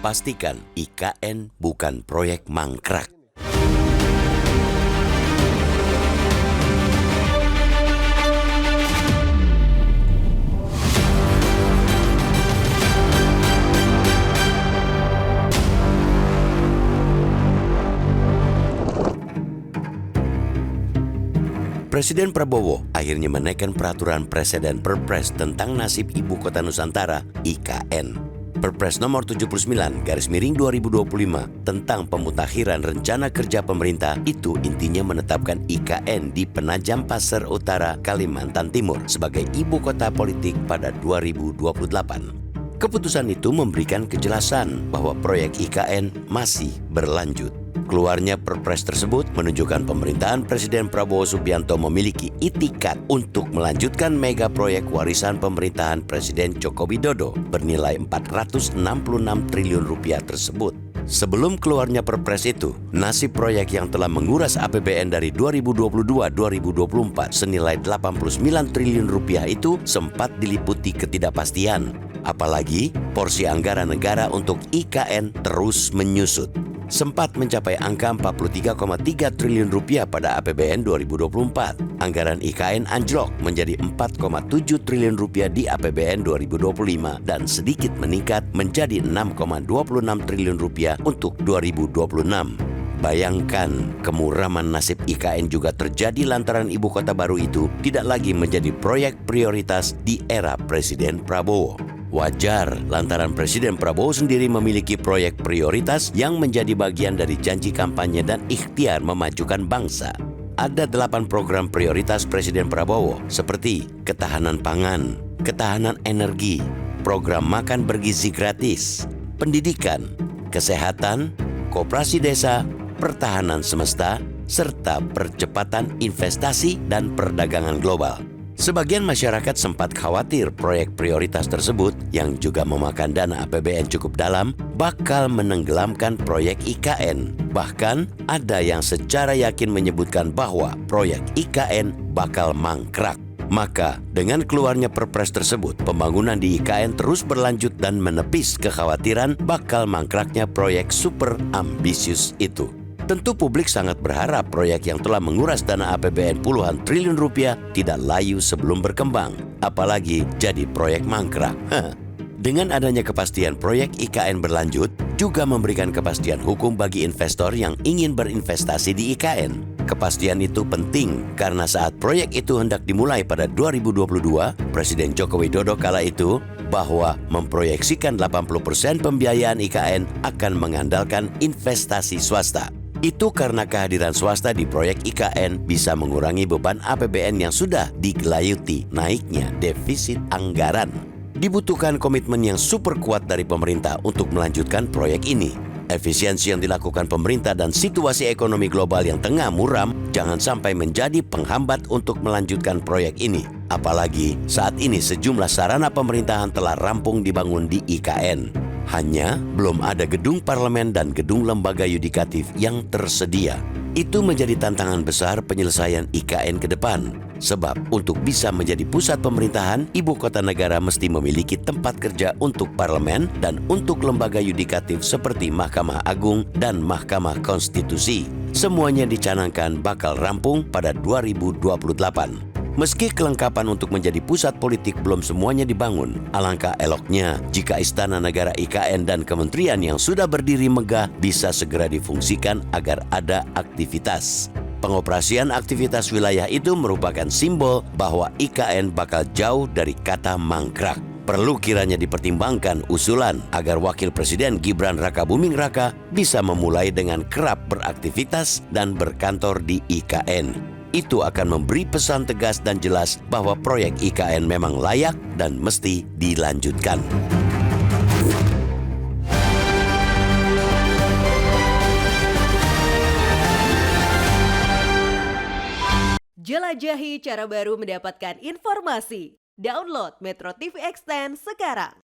Pastikan IKN bukan proyek mangkrak. Presiden Prabowo akhirnya menaikkan peraturan presiden Perpres tentang nasib Ibu Kota Nusantara (IKN). Perpres nomor 79/2025 tentang pemutakhiran rencana kerja pemerintah itu intinya menetapkan IKN di Penajam Pasir Utara, Kalimantan Timur sebagai ibu kota politik pada 2028. Keputusan itu memberikan kejelasan bahwa proyek IKN masih berlanjut. Keluarnya Perpres tersebut menunjukkan pemerintahan Presiden Prabowo Subianto memiliki itikat untuk melanjutkan mega proyek warisan pemerintahan Presiden Joko Widodo bernilai 466 triliun rupiah tersebut. Sebelum keluarnya Perpres itu, nasib proyek yang telah menguras APBN dari 2022-2024 senilai 89 triliun rupiah itu sempat diliputi ketidakpastian. Apalagi porsi anggaran negara untuk IKN terus menyusut. Sempat mencapai angka 43,3 triliun rupiah pada APBN 2024. Anggaran IKN anjlok menjadi 4,7 triliun rupiah di APBN 2025 dan sedikit meningkat menjadi 6,26 triliun rupiah untuk 2026. Bayangkan, kemuraman nasib IKN juga terjadi lantaran ibu kota baru itu tidak lagi menjadi proyek prioritas di era Presiden Prabowo. Wajar lantaran Presiden Prabowo sendiri memiliki proyek prioritas yang menjadi bagian dari janji kampanye dan ikhtiar memajukan bangsa. Ada 8 program prioritas Presiden Prabowo seperti ketahanan pangan, ketahanan energi, program makan bergizi gratis, pendidikan, kesehatan, koperasi desa, pertahanan semesta, serta percepatan investasi dan perdagangan global. Sebagian masyarakat sempat khawatir proyek prioritas tersebut yang juga memakan dana APBN cukup dalam bakal menenggelamkan proyek IKN. Bahkan ada yang secara yakin menyebutkan bahwa proyek IKN bakal mangkrak. Maka dengan keluarnya Perpres tersebut, pembangunan di IKN terus berlanjut dan menepis kekhawatiran bakal mangkraknya proyek super ambisius itu. Tentu publik sangat berharap proyek yang telah menguras dana APBN puluhan triliun rupiah tidak layu sebelum berkembang, apalagi jadi proyek mangkrak. Dengan adanya kepastian proyek IKN berlanjut, juga memberikan kepastian hukum bagi investor yang ingin berinvestasi di IKN. Kepastian itu penting karena saat proyek itu hendak dimulai pada 2022, Presiden Joko Widodo kala itu bahwa memproyeksikan 80% pembiayaan IKN akan mengandalkan investasi swasta. Itu karena kehadiran swasta di proyek IKN bisa mengurangi beban APBN yang sudah digelayuti naiknya defisit anggaran. Dibutuhkan komitmen yang super kuat dari pemerintah untuk melanjutkan proyek ini. Efisiensi yang dilakukan pemerintah dan situasi ekonomi global yang tengah muram jangan sampai menjadi penghambat untuk melanjutkan proyek ini. Apalagi saat ini sejumlah sarana pemerintahan telah rampung dibangun di IKN. Hanya belum ada gedung parlemen dan gedung lembaga yudikatif yang tersedia. Itu menjadi tantangan besar penyelesaian IKN ke depan. Sebab untuk bisa menjadi pusat pemerintahan, ibu kota negara mesti memiliki tempat kerja untuk parlemen dan untuk lembaga yudikatif seperti Mahkamah Agung dan Mahkamah Konstitusi. Semuanya dicanangkan bakal rampung pada 2028. Meski kelengkapan untuk menjadi pusat politik belum semuanya dibangun, alangkah eloknya jika Istana Negara IKN dan kementerian yang sudah berdiri megah bisa segera difungsikan agar ada aktivitas. Pengoperasian aktivitas wilayah itu merupakan simbol bahwa IKN bakal jauh dari kata mangkrak. Perlu kiranya dipertimbangkan usulan agar Wakil Presiden Gibran Rakabuming Raka bisa memulai dengan kerap beraktivitas dan berkantor di IKN. Itu akan memberi pesan tegas dan jelas bahwa proyek IKN memang layak dan mesti dilanjutkan. Jelajahi cara baru mendapatkan informasi. Download Metro TV Extend sekarang.